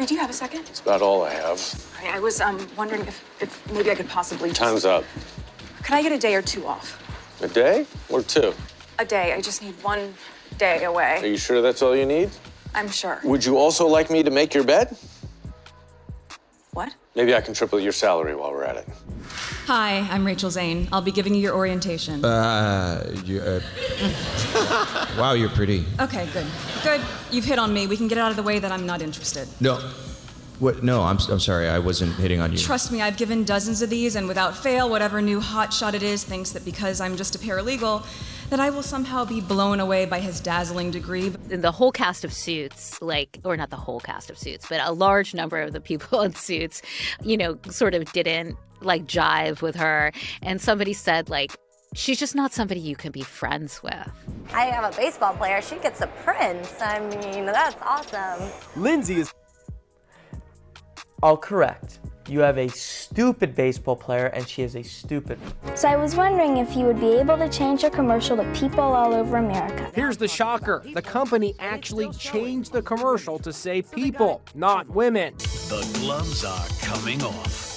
Do you have a second? It's about all I have. I was wondering if maybe I could possibly Time's up. Could I get a day or two off? A day or two? A day. I just need one day away. Are you sure that's all you need? I'm sure. Would you also like me to make your bed? What? Maybe I can triple your salary while we're at it. Hi, I'm Rachel Zane. I'll be giving you your orientation. Wow, you're pretty. Okay, good. Good. You've hit on me. We can get out of the way that I'm not interested. No. What? No, I'm sorry. I wasn't hitting on you. Trust me, I've given dozens of these, and without fail, whatever new hotshot it is thinks that because I'm just a paralegal, that I will somehow be blown away by his dazzling degree. The whole cast of Suits, or not the whole cast of Suits, but a large number of the people in Suits, sort of didn't, jive with her. And somebody said, she's just not somebody you can be friends with. I have a baseball player. She gets a prince. I mean, that's awesome. Lindsay is all correct. You have a stupid baseball player, and she is a stupid. So I was wondering if you would be able to change your commercial to people all over America. Here's the shocker. The company actually changed the commercial to say people, not women. The gloves are coming off.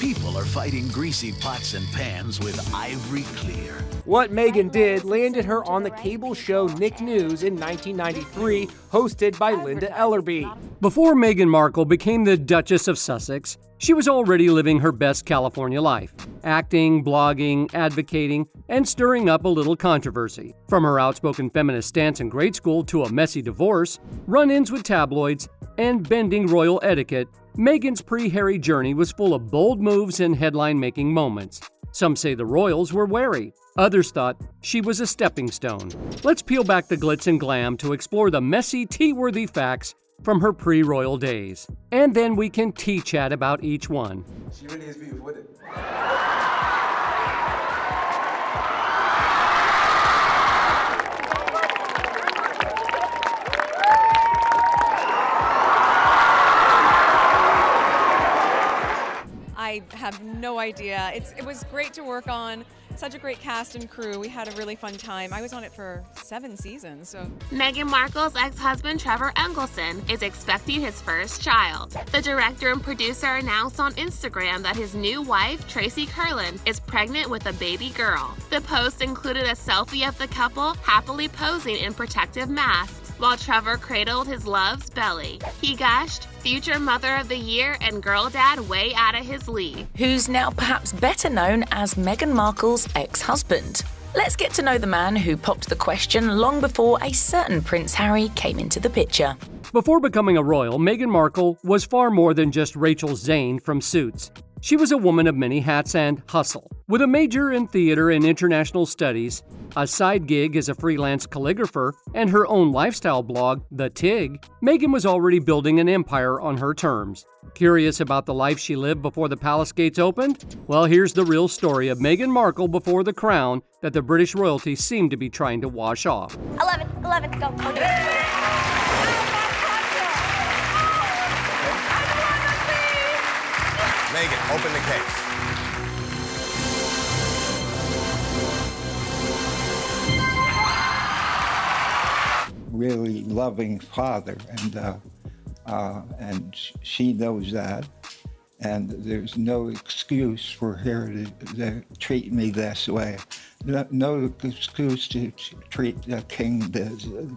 People are fighting greasy pots and pans with ivory clear. What Meghan did landed her on the cable show Nick News in 1993, hosted by Linda Ellerbee. Before Meghan Markle became the Duchess of Sussex, she was already living her best California life, acting, blogging, advocating, and stirring up a little controversy. From her outspoken feminist stance in grade school to a messy divorce, run-ins with tabloids, and bending royal etiquette, Meghan's pre-Harry journey was full of bold moves and headline-making moments. Some say the royals were wary. Others thought she was a stepping stone. Let's peel back the glitz and glam to explore the messy, tea-worthy facts from her pre-royal days. And then we can tea-chat about each one. She really is beautiful, isn't it? I have no idea. It was great to work on. Such a great cast and crew. We had a really fun time. I was on it for 7 seasons, so. Meghan Markle's ex-husband Trevor Engelson is expecting his first child. The director and producer announced on Instagram that his new wife, Tracy Curlin, is pregnant with a baby girl. The post included a selfie of the couple happily posing in protective masks while Trevor cradled his love's belly. He gushed, "Future mother of the year and girl dad way out of his league." Who's now perhaps better known as Meghan Markle's ex-husband. Let's get to know the man who popped the question long before a certain Prince Harry came into the picture. Before becoming a royal, Meghan Markle was far more than just Rachel Zane from Suits. She was a woman of many hats and hustle. With a major in theater and international studies, a side gig as a freelance calligrapher, and her own lifestyle blog, The Tig, Meghan was already building an empire on her terms. Curious about the life she lived before the palace gates opened? Well, here's the real story of Meghan Markle before the crown that the British royalty seemed to be trying to wash off. 11, go. Meghan, open the case. Really loving father, and she knows that, and there's no excuse for her to treat me this way. No excuse to treat the king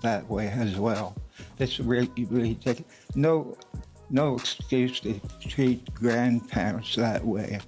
that way as well. It's really ridiculous. No excuse to treat grandparents that way.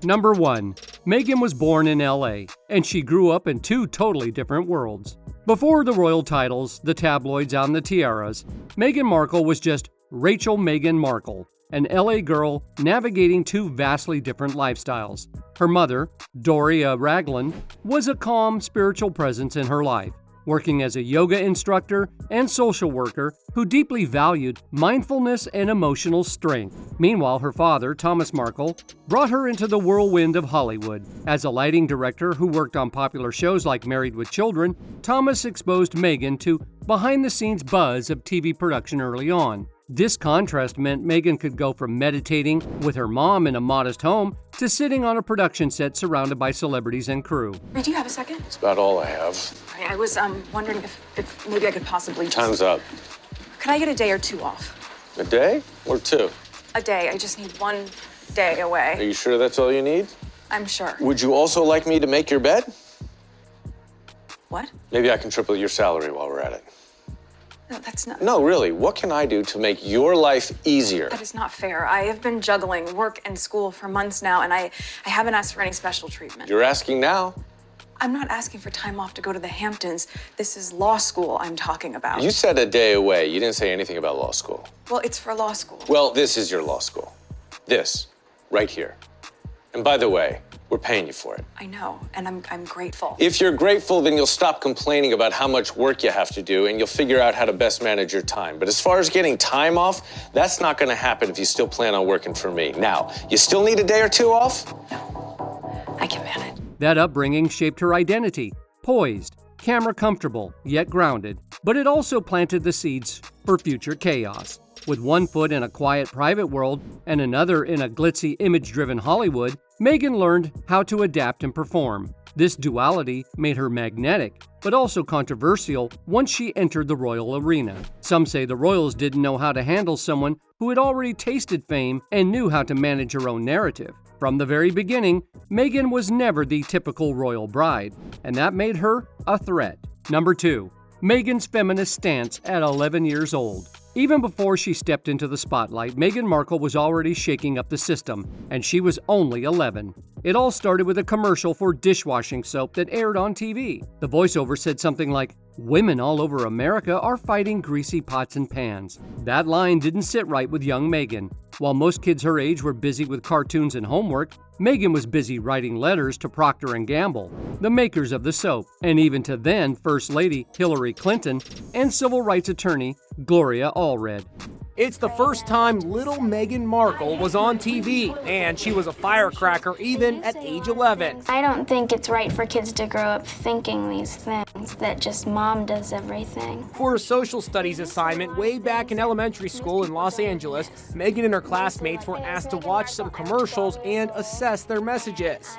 Number 1. Meghan was born in LA, and she grew up in 2 totally different worlds. Before the royal titles, the tabloids, and the tiaras, Meghan Markle was just Rachel Meghan Markle, an LA girl navigating 2 vastly different lifestyles. Her mother, Doria Ragland, was a calm, spiritual presence in her life, working as a yoga instructor and social worker who deeply valued mindfulness and emotional strength. Meanwhile, her father, Thomas Markle, brought her into the whirlwind of Hollywood. As a lighting director who worked on popular shows like Married with Children, Thomas exposed Meghan to behind-the-scenes buzz of TV production early on. This contrast meant Meghan could go from meditating with her mom in a modest home to sitting on a production set surrounded by celebrities and crew. Do you have a second? It's about all I have. I was wondering if maybe I could possibly Time's up. Could I get a day or two off? A day or two? A day. I just need one day away. Are you sure that's all you need? I'm sure. Would you also like me to make your bed? What? Maybe I can triple your salary while we're at it. No, that's not. No, really, what can I do to make your life easier? That is not fair. I have been juggling work and school for months now, and I haven't asked for any special treatment. You're asking now. I'm not asking for time off to go to the Hamptons. This is law school I'm talking about. You said a day away. You didn't say anything about law school. Well, it's for law school. Well, this is your law school. This, right here. And by the way, we're paying you for it. I know, and I'm grateful. If you're grateful, then you'll stop complaining about how much work you have to do, and you'll figure out how to best manage your time. But as far as getting time off, that's not going to happen if you still plan on working for me. Now, you still need a day or two off? No, I can manage. That upbringing shaped her identity, poised, camera comfortable, yet grounded. But it also planted the seeds for future chaos. With one foot in a quiet private world and another in a glitzy, image-driven Hollywood, Meghan learned how to adapt and perform. This duality made her magnetic, but also controversial once she entered the royal arena. Some say the royals didn't know how to handle someone who had already tasted fame and knew how to manage her own narrative. From the very beginning, Meghan was never the typical royal bride, and that made her a threat. Number 2. Meghan's feminist stance at 11 years old. Even before she stepped into the spotlight, Meghan Markle was already shaking up the system, and she was only 11. It all started with a commercial for dishwashing soap that aired on TV. The voiceover said something like, "Women all over America are fighting greasy pots and pans." That line didn't sit right with young Meghan. While most kids her age were busy with cartoons and homework, Meghan was busy writing letters to Procter & Gamble, the makers of the soap, and even to then First Lady Hillary Clinton and civil rights attorney Gloria Allred. It's the first time little Meghan Markle was on TV, and she was a firecracker even at age 11. I don't think it's right for kids to grow up thinking these things, that just mom does everything. For a social studies assignment way back in elementary school in Los Angeles, Meghan and her classmates were asked to watch some commercials and assess their messages.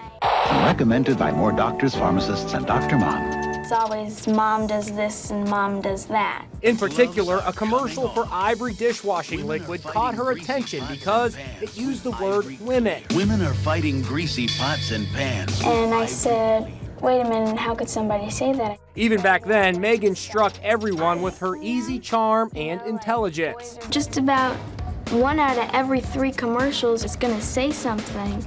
Recommended by more doctors, pharmacists, and Dr. Mom. It's always mom does this and mom does that. In particular, a commercial for Ivory dishwashing liquid caught her attention because it used the word women. Women are fighting greasy pots and pans. And I said, wait a minute, how could somebody say that? Even back then, Meghan struck everyone with her easy charm and intelligence. Just about 1 out of every 3 commercials is gonna say something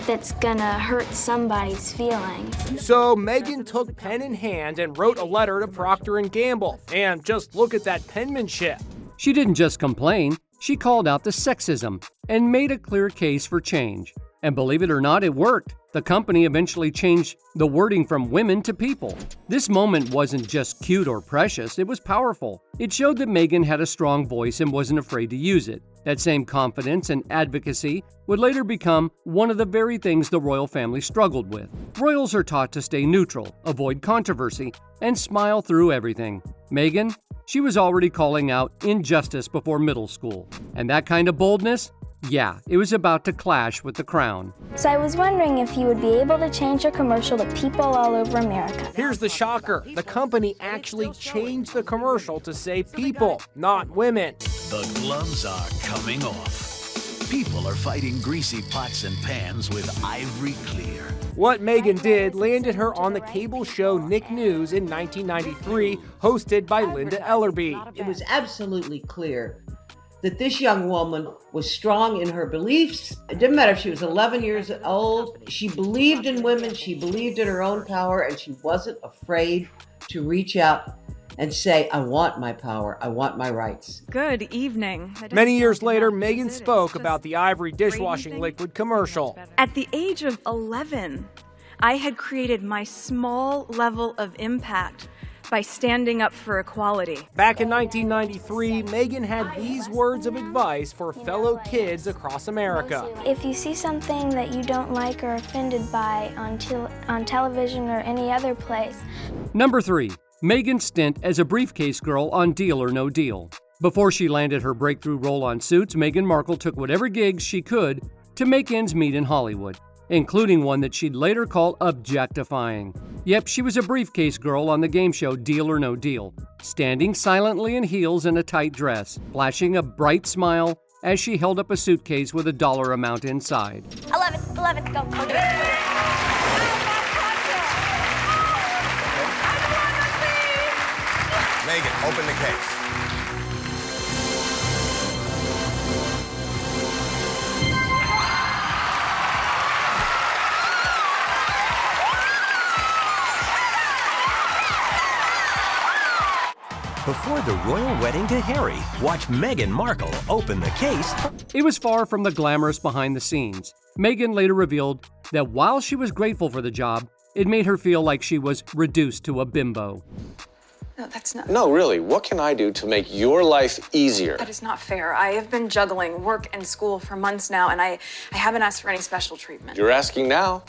that's gonna hurt somebody's feelings. So Meghan took pen in hand and wrote a letter to Procter & Gamble. And just look at that penmanship. She didn't just complain, she called out the sexism and made a clear case for change. And believe it or not, it worked. The company eventually changed the wording from women to people. This moment wasn't just cute or precious, it was powerful. It showed that Meghan had a strong voice and wasn't afraid to use it. That same confidence and advocacy would later become one of the very things the royal family struggled with. Royals are taught to stay neutral, avoid controversy, and smile through everything. Meghan, she was already calling out injustice before middle school. And that kind of boldness? Yeah, it was about to clash with the crown. So I was wondering if you would be able to change your commercial to people all over America. Here's the shocker. The company actually changed the commercial to say people, not women. The gloves are coming off. People are fighting greasy pots and pans with Ivory Clear. What Meghan did landed her on the cable show Nick News in 1993, hosted by Linda Ellerby. It was absolutely clear that this young woman was strong in her beliefs. It didn't matter if she was 11 years old. She believed in women, she believed in her own power, and she wasn't afraid to reach out and say, I want my power, I want my rights. Good evening. Many years later, Meghan spoke about the Ivory dishwashing liquid commercial. At the age of 11, I had created my small level of impact by standing up for equality. Back in 1993, Meghan had these words of advice for fellow kids across America. If you see something that you don't like or offended by on television or any other place. Number 3. Meghan's stint as a briefcase girl on Deal or No Deal. Before she landed her breakthrough role on Suits, Meghan Markle took whatever gigs she could to make ends meet in Hollywood. including one that she'd later call objectifying. Yep, she was a briefcase girl on the game show Deal or No Deal, standing silently in heels and a tight dress, flashing a bright smile as she held up a suitcase with a dollar amount inside. 11, go. Meghan, open the case. Before the royal wedding to Harry, watch Meghan Markle open the case. It was far from the glamorous behind the scenes. Meghan later revealed that while she was grateful for the job, it made her feel like she was reduced to a bimbo. No, that's not. No, really, what can I do to make your life easier? That is not fair. I have been juggling work and school for months now, and I haven't asked for any special treatment. You're asking now.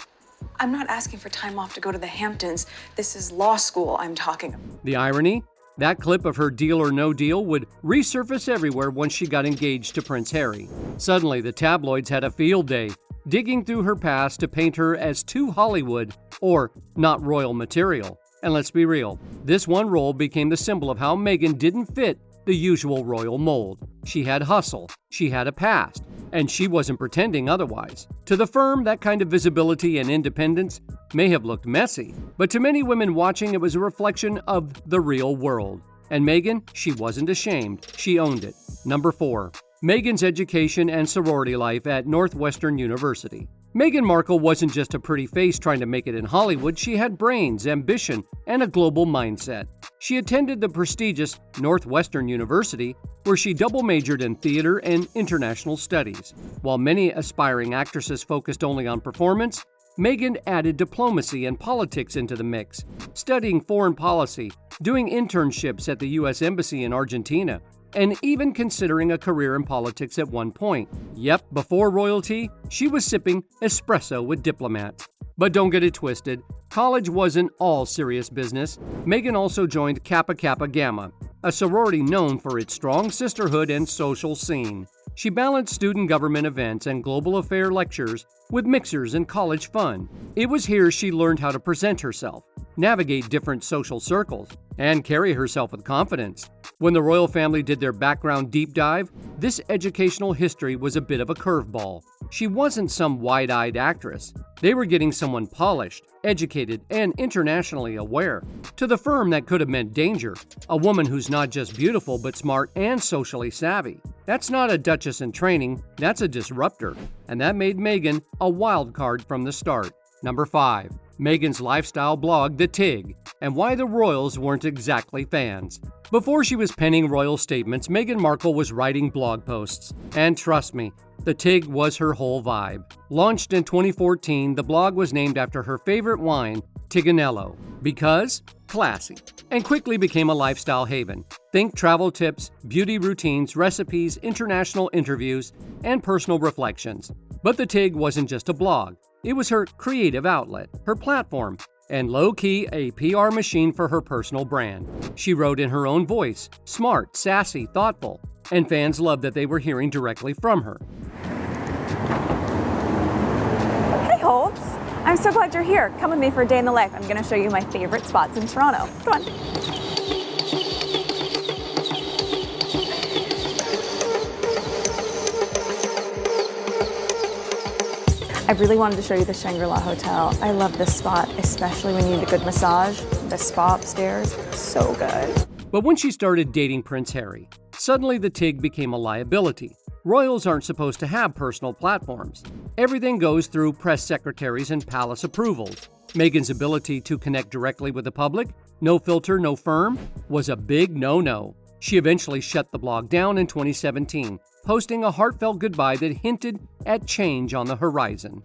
I'm not asking for time off to go to the Hamptons. This is law school I'm talking about. The irony? That clip of her Deal or No Deal would resurface everywhere once she got engaged to Prince Harry. Suddenly, the tabloids had a field day, digging through her past to paint her as too Hollywood or not royal material. And let's be real, this one role became the symbol of how Meghan didn't fit the usual royal mold. She had hustle, she had a past, and she wasn't pretending otherwise. To the firm, that kind of visibility and independence may have looked messy, but to many women watching, it was a reflection of the real world. And Meghan, she wasn't ashamed, she owned it. Number 4, Meghan's education and sorority life at Northwestern University. Meghan Markle wasn't just a pretty face trying to make it in Hollywood, she had brains, ambition, and a global mindset. She attended the prestigious Northwestern University, where she double majored in theater and international studies. While many aspiring actresses focused only on performance, Meghan added diplomacy and politics into the mix, studying foreign policy, doing internships at the U.S. Embassy in Argentina, and even considering a career in politics at one point. Yep, before royalty, she was sipping espresso with diplomats. But don't get it twisted, college wasn't all serious business. Meghan also joined Kappa Kappa Gamma, a sorority known for its strong sisterhood and social scene. She balanced student government events and global affair lectures with mixers and college fun. It was here she learned how to present herself, navigate different social circles, and carry herself with confidence. When the royal family did their background deep dive, this educational history was a bit of a curveball. She wasn't some wide-eyed actress. They were getting someone polished, educated, and internationally aware. To the firm, that could have meant danger. A woman who's not just beautiful, but smart and socially savvy. That's not a duchess in training, that's a disruptor. And that made Meghan a wild card from the start. Number 5, Meghan's lifestyle blog, The Tig, and why the royals weren't exactly fans. Before she was penning royal statements, Meghan Markle was writing blog posts. And trust me, The Tig was her whole vibe. Launched in 2014, the blog was named after her favorite wine, Tiganello, because classy, and quickly became a lifestyle haven. Think travel tips, beauty routines, recipes, international interviews, and personal reflections. But The Tig wasn't just a blog. It was her creative outlet, her platform, and low-key a PR machine for her personal brand. She wrote in her own voice, smart, sassy, thoughtful, and fans loved that they were hearing directly from her. Hey Holtz, I'm so glad you're here. Come with me for a day in the life. I'm going to show you my favorite spots in Toronto. Come on. I really wanted to show you the Shangri-La Hotel. I love this spot, especially when you need a good massage. The spa upstairs, so good. But when she started dating Prince Harry, suddenly the Tig became a liability. Royals aren't supposed to have personal platforms. Everything goes through press secretaries and palace approvals. Meghan's ability to connect directly with the public, no filter, no firm, was a big no-no. She eventually shut the blog down in 2017, posting a heartfelt goodbye that hinted at change on the horizon.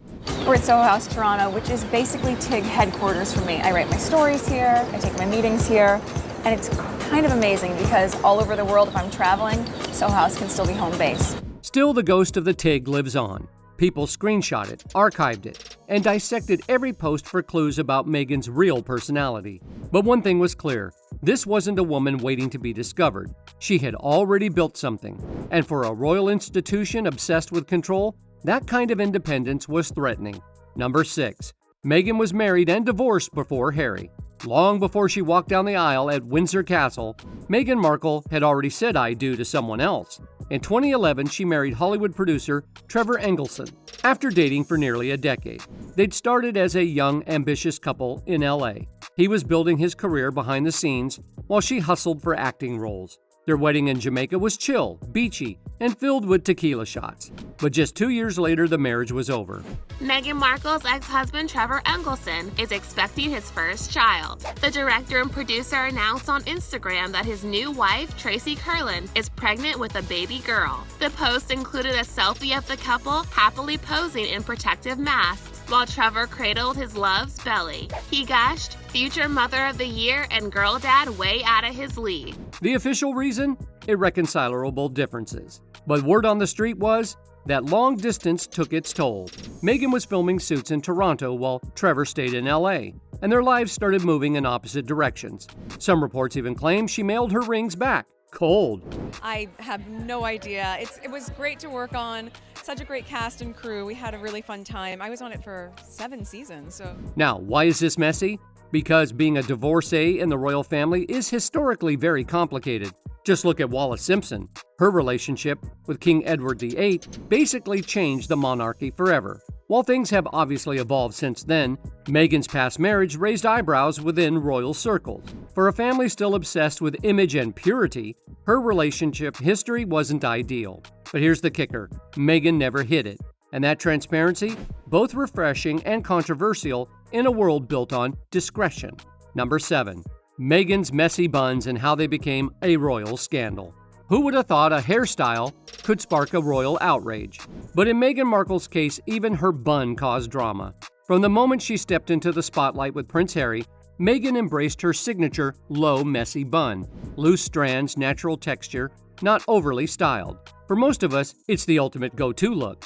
We're at Soho House, Toronto, which is basically TIG headquarters for me. I write my stories here, I take my meetings here, and it's kind of amazing because all over the world, if I'm traveling, Soho House can still be home base. Still, the ghost of the Tig lives on. People screenshot it, archived it, and dissected every post for clues about Meghan's real personality. But one thing was clear. This wasn't a woman waiting to be discovered. She had already built something. And for a royal institution obsessed with control, that kind of independence was threatening. Number 6. Meghan was married and divorced before Harry. Long before she walked down the aisle at Windsor Castle, Meghan Markle had already said I do to someone else. In 2011, she married Hollywood producer Trevor Engelson after dating for nearly a decade. They'd started as a young, ambitious couple in LA. He was building his career behind the scenes while she hustled for acting roles. Their wedding in Jamaica was chill, beachy, and filled with tequila shots. But just 2 years later, the marriage was over. Meghan Markle's ex-husband Trevor Engelson is expecting his first child. The director and producer announced on Instagram that his new wife, Tracy Curlin, is pregnant with a baby girl. The post included a selfie of the couple happily posing in protective masks while Trevor cradled his love's belly. He gushed, "Future mother of the year and girl dad way out of his league." The official reason? Irreconcilable differences. But word on the street was that long distance took its toll. Meghan was filming Suits in Toronto while Trevor stayed in LA, and their lives started moving in opposite directions. Some reports even claim she mailed her rings back, cold. I have no idea. It was great to work on. Such a great cast and crew. We had a really fun time. I was on it for 7 seasons, so. Now, why is this messy? Because being a divorcee in the royal family is historically very complicated. Just look at Wallis Simpson. Her relationship with King Edward VIII basically changed the monarchy forever. While things have obviously evolved since then, Meghan's past marriage raised eyebrows within royal circles. For a family still obsessed with image and purity, her relationship history wasn't ideal. But here's the kicker: Meghan never hid it. And that transparency, both refreshing and controversial in a world built on discretion. Number 7. Meghan's messy buns and how they became a royal scandal. Who would have thought a hairstyle could spark a royal outrage? But in Meghan Markle's case, even her bun caused drama. From the moment she stepped into the spotlight with Prince Harry, Meghan embraced her signature low, messy bun. Loose strands, natural texture, not overly styled. For most of us, it's the ultimate go-to look.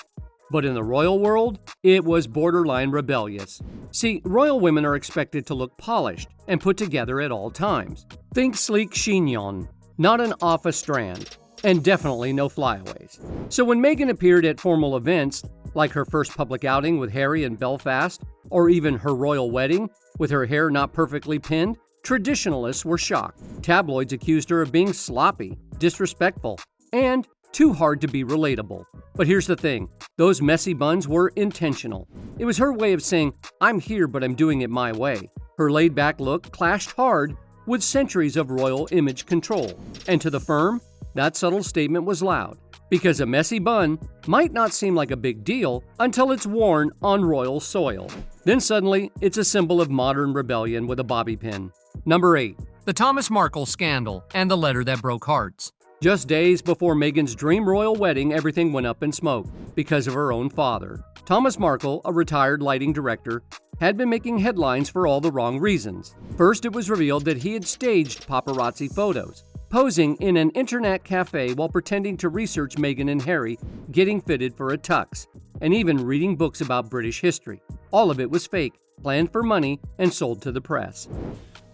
But in the royal world, it was borderline rebellious. See, royal women are expected to look polished and put together at all times. Think sleek chignon, not an off a strand, and definitely no flyaways. So when Meghan appeared at formal events, like her first public outing with Harry in Belfast, or even her royal wedding, with her hair not perfectly pinned, traditionalists were shocked. Tabloids accused her of being sloppy, disrespectful, and too hard to be relatable. But here's the thing, those messy buns were intentional. It was her way of saying, I'm here, but I'm doing it my way. Her laid-back look clashed hard with centuries of royal image control. And to the firm, that subtle statement was loud, because a messy bun might not seem like a big deal until it's worn on royal soil. Then suddenly, it's a symbol of modern rebellion with a bobby pin. Number 8. The Thomas Markle scandal and the letter that broke hearts. Just days before Meghan's dream royal wedding, everything went up in smoke because of her own father. Thomas Markle, a retired lighting director, had been making headlines for all the wrong reasons. First, it was revealed that he had staged paparazzi photos, posing in an internet cafe while pretending to research Meghan and Harry getting fitted for a tux, and even reading books about British history. All of it was fake, planned for money, and sold to the press.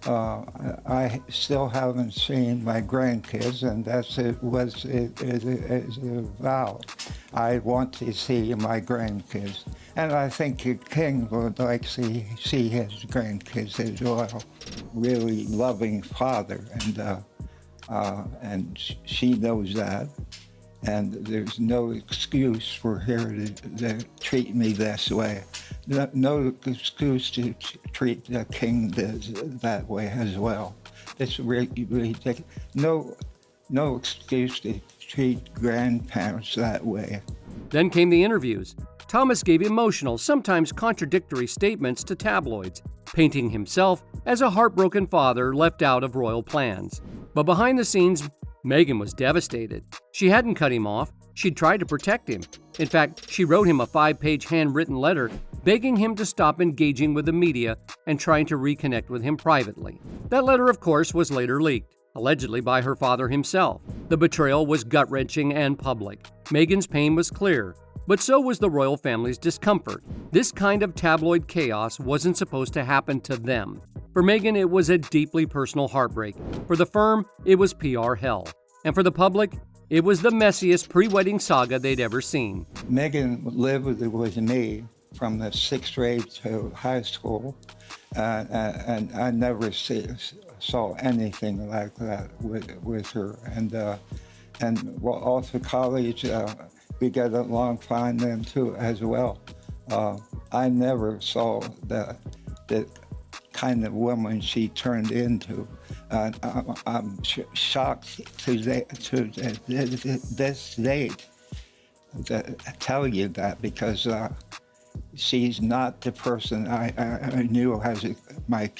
I still haven't seen my grandkids, and that's a vow. I want to see my grandkids, and I think the king would like to see his grandkids as well. Really loving father, and she knows that. And there's no excuse for her to treat me this way. No excuse to treat the king that way as well. It's really ridiculous. No excuse to treat grandparents that way. Then came the interviews. Thomas gave emotional, sometimes contradictory statements to tabloids, painting himself as a heartbroken father left out of royal plans. But behind the scenes, Meghan was devastated. She hadn't cut him off. She'd tried to protect him. In fact, she wrote him a 5-page handwritten letter begging him to stop engaging with the media and trying to reconnect with him privately. That letter, of course, was later leaked, allegedly by her father himself. The betrayal was gut-wrenching and public. Meghan's pain was clear, but so was the royal family's discomfort. This kind of tabloid chaos wasn't supposed to happen to them. For Meghan, it was a deeply personal heartbreak. For the firm, it was PR hell. And for the public, it was the messiest pre-wedding saga they'd ever seen. Meghan lived with me from the 6th grade to high school, and I never saw anything like that with her. And well, also college, we get along fine then too as well. I never saw the kind of woman she turned into. I'm shocked to this date to tell you that, because she's not the person I knew as my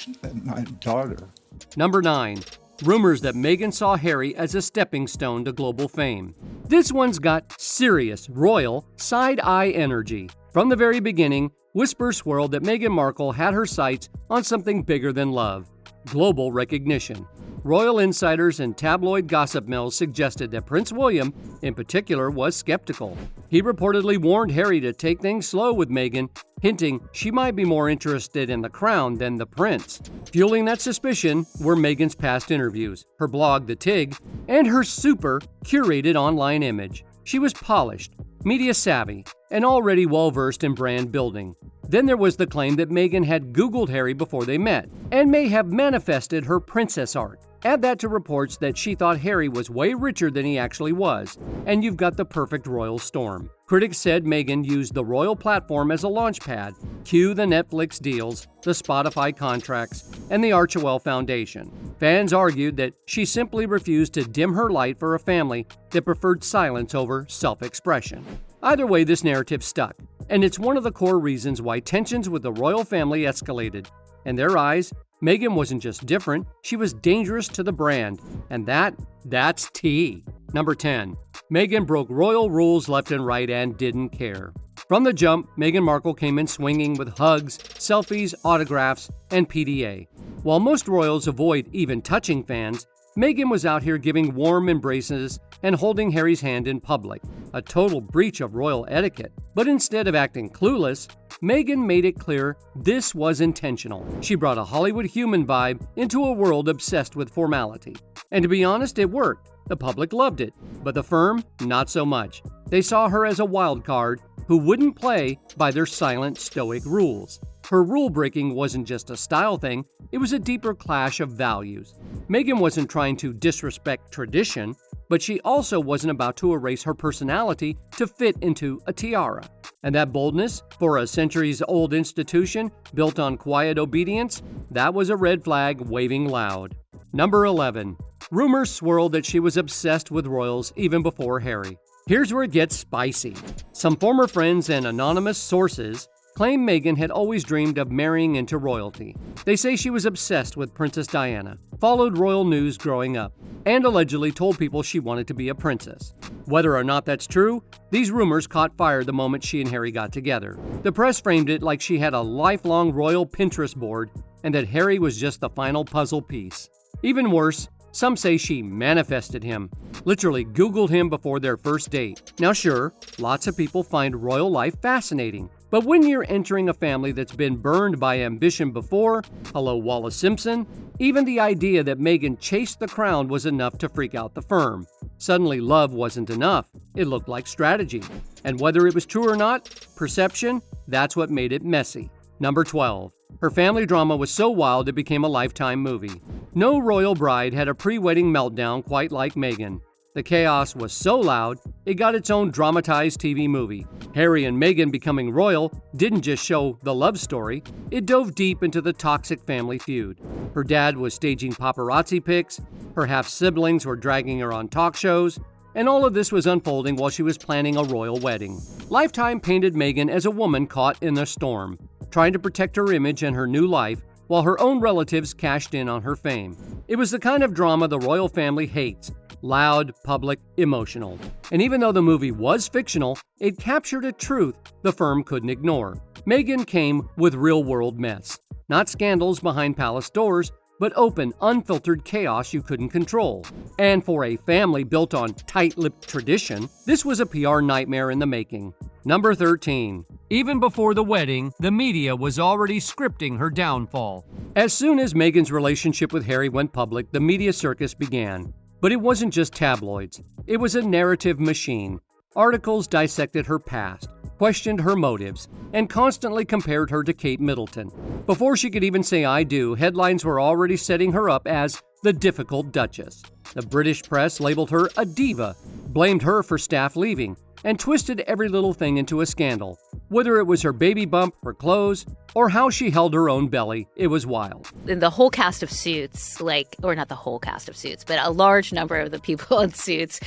daughter. Number 9. Rumors that Meghan saw Harry as a stepping stone to global fame. This one's got serious, royal, side-eye energy. From the very beginning, whispers swirled that Meghan Markle had her sights on something bigger than love: global recognition. Royal insiders and tabloid gossip mills suggested that Prince William, in particular, was skeptical. He reportedly warned Harry to take things slow with Meghan, hinting she might be more interested in the crown than the prince. Fueling that suspicion were Meghan's past interviews, her blog, The Tig, and her super curated online image. She was polished, media savvy, and already well-versed in brand building. Then there was the claim that Meghan had Googled Harry before they met, and may have manifested her princess art. Add that to reports that she thought Harry was way richer than he actually was, and you've got the perfect royal storm. Critics said Meghan used the royal platform as a launchpad. Cue the Netflix deals, the Spotify contracts, and the Archewell Foundation. Fans argued that she simply refused to dim her light for a family that preferred silence over self-expression. Either way, this narrative stuck, and it's one of the core reasons why tensions with the royal family escalated. In their eyes, Meghan wasn't just different, she was dangerous to the brand, and that's tea. Number 10. Meghan broke royal rules left and right and didn't care. From the jump, Meghan Markle came in swinging with hugs, selfies, autographs, and PDA. While most royals avoid even touching fans, Meghan was out here giving warm embraces and holding Harry's hand in public, a total breach of royal etiquette. But instead of acting clueless, Meghan made it clear this was intentional. She brought a Hollywood human vibe into a world obsessed with formality. And to be honest, it worked. The public loved it, but the firm, not so much. They saw her as a wild card who wouldn't play by their silent, stoic rules. Her rule-breaking wasn't just a style thing, it was a deeper clash of values. Meghan wasn't trying to disrespect tradition, but she also wasn't about to erase her personality to fit into a tiara. And that boldness, for a centuries-old institution built on quiet obedience, that was a red flag waving loud. Number 11. Rumors swirled that she was obsessed with royals even before Harry. Here's where it gets spicy. Some former friends and anonymous sources claim Meghan had always dreamed of marrying into royalty. They say she was obsessed with Princess Diana, followed royal news growing up, and allegedly told people she wanted to be a princess. Whether or not that's true, these rumors caught fire the moment she and Harry got together. The press framed it like she had a lifelong royal Pinterest board and that Harry was just the final puzzle piece. Even worse, some say she manifested him, literally Googled him before their first date. Now sure, lots of people find royal life fascinating, but when you're entering a family that's been burned by ambition before, hello Wallace Simpson, even the idea that Meghan chased the crown was enough to freak out the firm. Suddenly love wasn't enough, it looked like strategy. And whether it was true or not, perception, that's what made it messy. Number 12. Her family drama was so wild it became a Lifetime movie. No royal bride had a pre-wedding meltdown quite like Meghan. The chaos was so loud, it got its own dramatized TV movie. Harry and Meghan becoming royal didn't just show the love story, it dove deep into the toxic family feud. Her dad was staging paparazzi pics, her half-siblings were dragging her on talk shows, and all of this was unfolding while she was planning a royal wedding. Lifetime painted Meghan as a woman caught in a storm, trying to protect her image and her new life, while her own relatives cashed in on her fame. It was the kind of drama the royal family hates: loud, public, emotional. And even though the movie was fictional, it captured a truth the firm couldn't ignore. Meghan came with real-world mess. Not scandals behind palace doors, but open, unfiltered chaos you couldn't control. And for a family built on tight-lipped tradition, this was a PR nightmare in the making. Number 13. Even before the wedding, the media was already scripting her downfall. As soon as Meghan's relationship with Harry went public, the media circus began. But it wasn't just tabloids. It was a narrative machine. Articles dissected her past, questioned her motives, and constantly compared her to Kate Middleton. Before she could even say I do, headlines were already setting her up as the difficult Duchess. The British press labeled her a diva, blamed her for staff leaving, and twisted every little thing into a scandal. Whether it was her baby bump, her clothes, or how she held her own belly, it was wild. In the whole cast of Suits, or not the whole cast of Suits, but a large number of the people in Suits,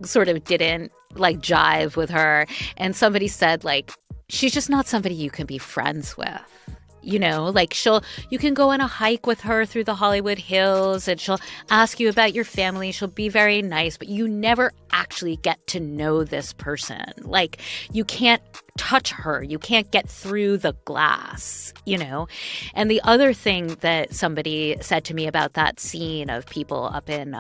sort of didn't jive with her. And somebody said, she's just not somebody you can be friends with. You can go on a hike with her through the Hollywood Hills and she'll ask you about your family. She'll be very nice, but you never actually get to know this person. You can't touch her. You can't get through the glass, And the other thing that somebody said to me about that scene of people up in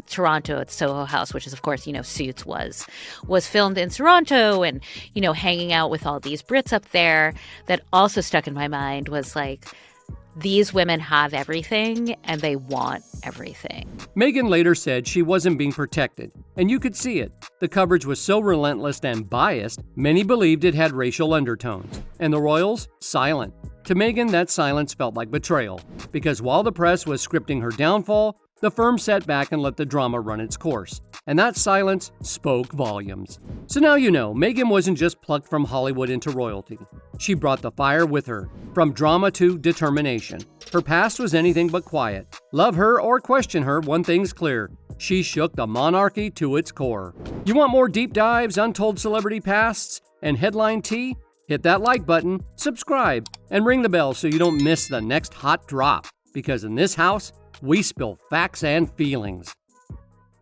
Toronto at Soho House, which is, of course, Suits was filmed in Toronto and, hanging out with all these Brits up there, that also stuck in my mind was these women have everything and they want everything. Meghan later said she wasn't being protected, and you could see it. The coverage was so relentless and biased, many believed it had racial undertones. And the royals? Silent. To Meghan, that silence felt like betrayal, because while the press was scripting her downfall, the firm sat back and let the drama run its course. And that silence spoke volumes. So now you know, Meghan wasn't just plucked from Hollywood into royalty. She brought the fire with her, from drama to determination. Her past was anything but quiet. Love her or question her, one thing's clear. She shook the monarchy to its core. You want more deep dives, untold celebrity pasts, and headline tea? Hit that like button, subscribe, and ring the bell so you don't miss the next hot drop. Because in this house, we spill facts and feelings.